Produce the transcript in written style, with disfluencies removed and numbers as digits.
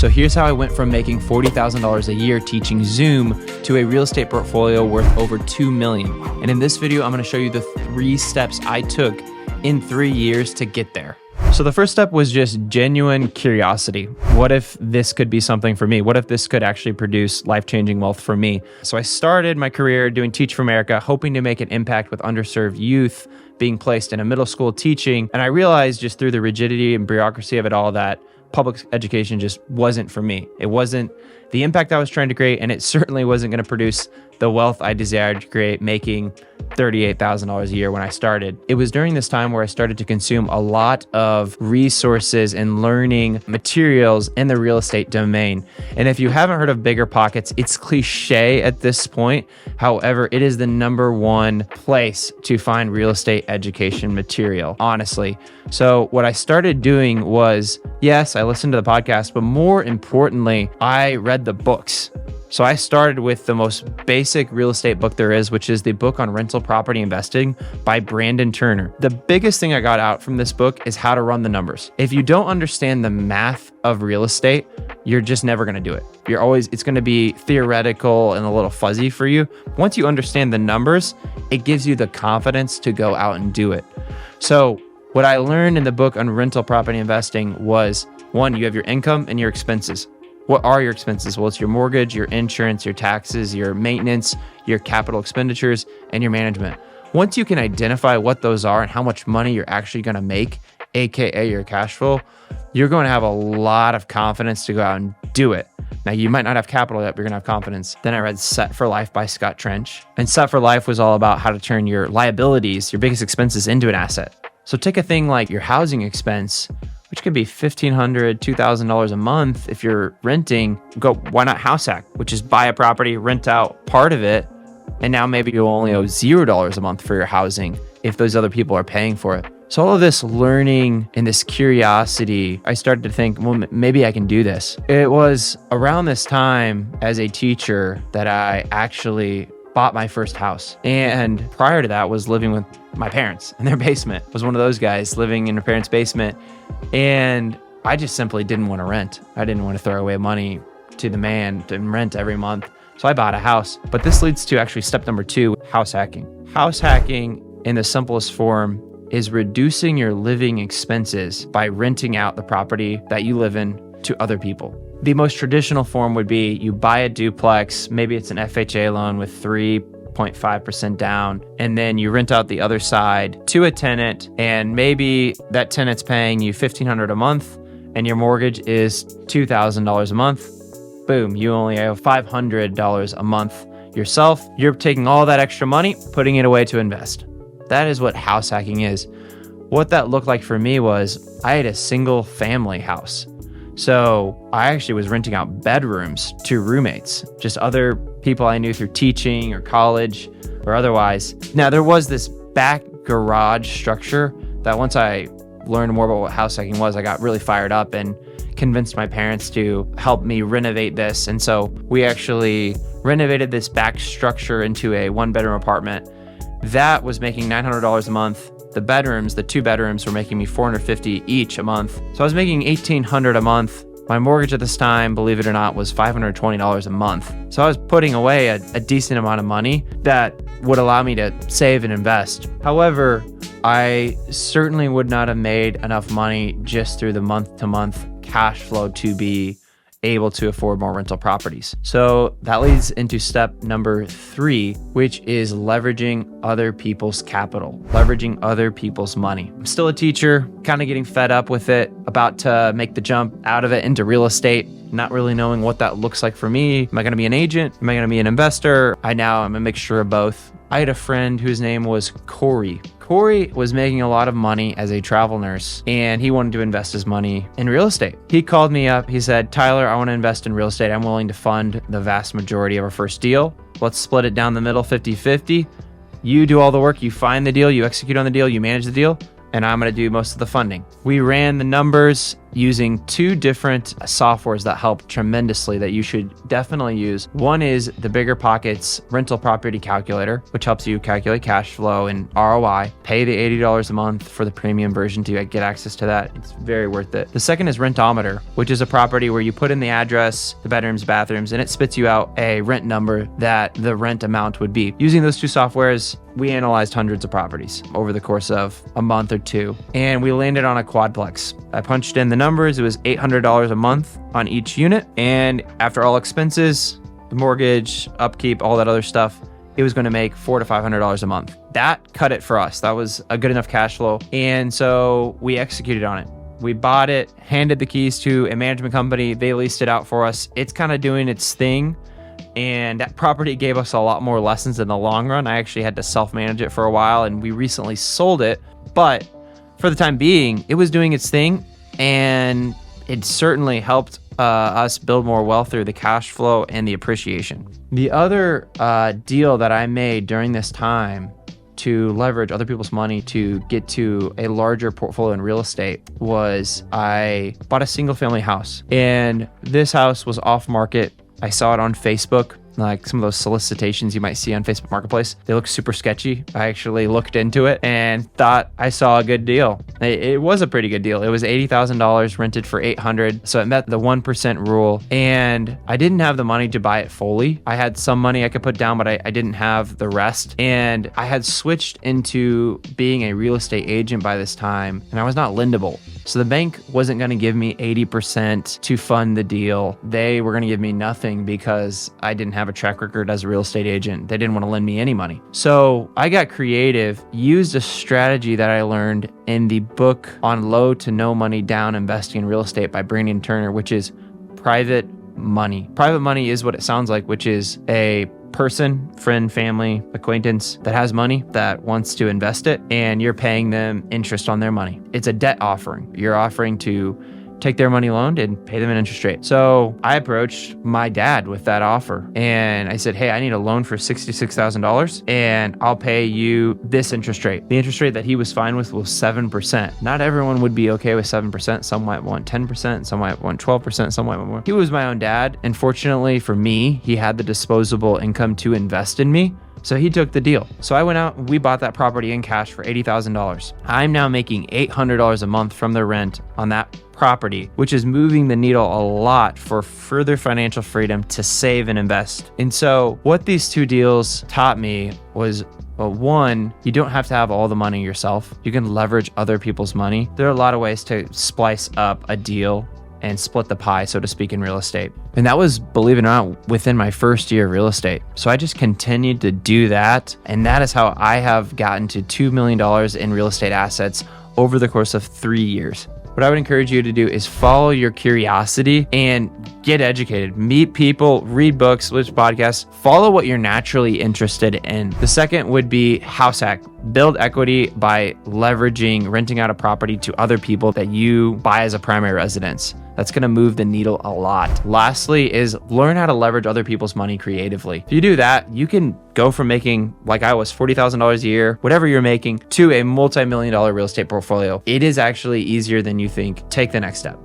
So here's how I went from making $40,000 a year teaching Zoom to a real estate portfolio worth over $2 million. And in this video, I'm gonna show you the 3 steps I took in 3 years to get there. So the first step was just genuine curiosity. What if this could be something for me? What if this could actually produce life-changing wealth for me? So I started my career doing Teach for America, hoping to make an impact with underserved youth being placed in a middle school teaching. And I realized just through the rigidity and bureaucracy of it all that public education just wasn't for me. It wasn't the impact I was trying to create, and it certainly wasn't going to produce the wealth I desired to create, making $38,000 a year when I started. It was during this time where I started to consume a lot of resources and learning materials in the real estate domain. And if you haven't heard of Bigger Pockets, it's cliche at this point. However, it is the #1 place to find real estate education material, honestly. So what I started doing was, yes, I listened to the podcast, but more importantly, I read the books. So I started with the most basic real estate book there is, which is the book on rental property investing by Brandon Turner. The biggest thing I got out from this book is how to run the numbers. If you don't understand the math of real estate, you're just never going to do it. It's going to be theoretical and a little fuzzy for you. Once you understand the numbers, it gives you the confidence to go out and do it. So what I learned in the book on rental property investing was, 1, you have your income and your expenses. What are your expenses? Well, it's your mortgage, your insurance, your taxes, your maintenance, your capital expenditures, and your management. Once you can identify what those are and how much money you're actually going to make, AKA your cash flow, you're going to have a lot of confidence to go out and do it. Now, you might not have capital yet, but you're going to have confidence. Then I read Set for Life by Scott Trench. And Set for Life was all about how to turn your liabilities, your biggest expenses, into an asset. So take a thing like your housing expense, which could be $1,500, $2,000 a month. If you're renting, why not house hack, which is buy a property, rent out part of it, and now maybe you'll only owe $0 a month for your housing if those other people are paying for it. So all of this learning and this curiosity, I started to think, well, maybe I can do this. It was around this time as a teacher that I actually bought my first house. And prior to that was living with my parents in their basement. I was one of those guys living in a parents' basement. And I just simply didn't want to rent. I didn't want to throw away money to the man to rent every month. So I bought a house. But this leads to actually step #2, house hacking. House hacking in the simplest form is reducing your living expenses by renting out the property that you live in to other people. The most traditional form would be you buy a duplex, maybe it's an FHA loan with 3.5% down, and then you rent out the other side to a tenant, and maybe that tenant's paying you $1,500 a month, and your mortgage is $2,000 a month. Boom, you only owe $500 a month yourself. You're taking all that extra money, putting it away to invest. That is what house hacking is. What that looked like for me was I had a single family house. So I actually was renting out bedrooms to roommates, just other people I knew through teaching or college or otherwise. Now, there was this back garage structure that once I learned more about what house hacking was, I got really fired up and convinced my parents to help me renovate this. And so we actually renovated this back structure into a 1-bedroom apartment. That was making $900 a month. The bedrooms, the 2 bedrooms, were making me $450 each a month. So I was making $1,800 a month. My mortgage at this time, believe it or not, was $520 a month. So I was putting away a decent amount of money that would allow me to save and invest. However, I certainly would not have made enough money just through the month-to-month cash flow to be able to afford more rental properties. So that leads into step #3, which is leveraging other people's capital, leveraging other people's money. I'm still a teacher, kind of getting fed up with it, about to make the jump out of it into real estate, not really knowing what that looks like for me. Am I going to be an agent? Am I going to be an investor? I'm a mixture of both. I had a friend whose name was Corey. Corey was making a lot of money as a travel nurse, and he wanted to invest his money in real estate. He called me up. He said, "Tyler, I want to invest in real estate. I'm willing to fund the vast majority of our first deal. Let's split it down the middle, 50-50. You do all the work. You find the deal. You execute on the deal. You manage the deal. And I'm going to do most of the funding." We ran the numbers, using two different softwares that help tremendously that you should definitely use. One is the Bigger Pockets rental property calculator, which helps you calculate cash flow and ROI. Pay the $80 a month for the premium version to get access to that. It's very worth it. The second is Rentometer, which is a property where you put in the address, the bedrooms, bathrooms, and it spits you out a rent number that the rent amount would be. Using those two softwares, we analyzed hundreds of properties over the course of a month or two, and we landed on a quadplex. I punched in the numbers. It was $800 a month on each unit. And after all expenses, the mortgage, upkeep, all that other stuff, it was going to make $400 to $500 a month. That cut it for us. That was a good enough cash flow. And so we executed on it. We bought it, handed the keys to a management company. They leased it out for us. It's kind of doing its thing. And that property gave us a lot more lessons in the long run. I actually had to self-manage it for a while, and we recently sold it. But for the time being, it was doing its thing, and it certainly helped us build more wealth through the cash flow and the appreciation. The other deal that I made during this time to leverage other people's money to get to a larger portfolio in real estate was I bought a single family house, and this house was off market. I saw it on Facebook, like some of those solicitations you might see on Facebook Marketplace. They look super sketchy. I actually looked into it and thought I saw a good deal. It was a pretty good deal. It was $80,000 rented for $800. So it met the 1% rule, and I didn't have the money to buy it fully. I had some money I could put down, but I didn't have the rest. And I had switched into being a real estate agent by this time, and I was not lendable. So the bank wasn't going to give me 80% to fund the deal. They were going to give me nothing because I didn't have a track record as a real estate agent. They didn't want to lend me any money. So I got creative, used a strategy that I learned in the book on low to no money down investing in real estate by Brandon Turner, which is private money. Private money is what it sounds like, which is a person, friend, family, acquaintance that has money that wants to invest it, and you're paying them interest on their money. It's a debt offering. You're offering to take their money loaned and pay them an interest rate. So I approached my dad with that offer, and I said, hey, I need a loan for $66,000 and I'll pay you this interest rate. The interest rate that he was fine with was 7%. Not everyone would be okay with 7%. Some might want 10%, some might want 12%, some might want more. He was my own dad, and fortunately for me, he had the disposable income to invest in me. So he took the deal. So I went out and we bought that property in cash for $80,000. I'm now making $800 a month from the rent on that property, which is moving the needle a lot for further financial freedom to save and invest. And so what these two deals taught me was, well, one, you don't have to have all the money yourself. You can leverage other people's money. There are a lot of ways to splice up a deal and split the pie, so to speak, in real estate. And that was, believe it or not, within my first year of real estate. So I just continued to do that. And that is how I have gotten to $2 million in real estate assets over the course of 3 years. What I would encourage you to do is follow your curiosity and get educated, meet people, read books, listen to podcasts, follow what you're naturally interested in. The second would be house hack. Build equity by leveraging, renting out a property to other people that you buy as a primary residence. That's going to move the needle a lot. Lastly is learn how to leverage other people's money creatively. If you do that, you can go from making, like I was, $40,000 a year, whatever you're making, to a multi-million-dollar real estate portfolio. It is actually easier than you think. Take the next step.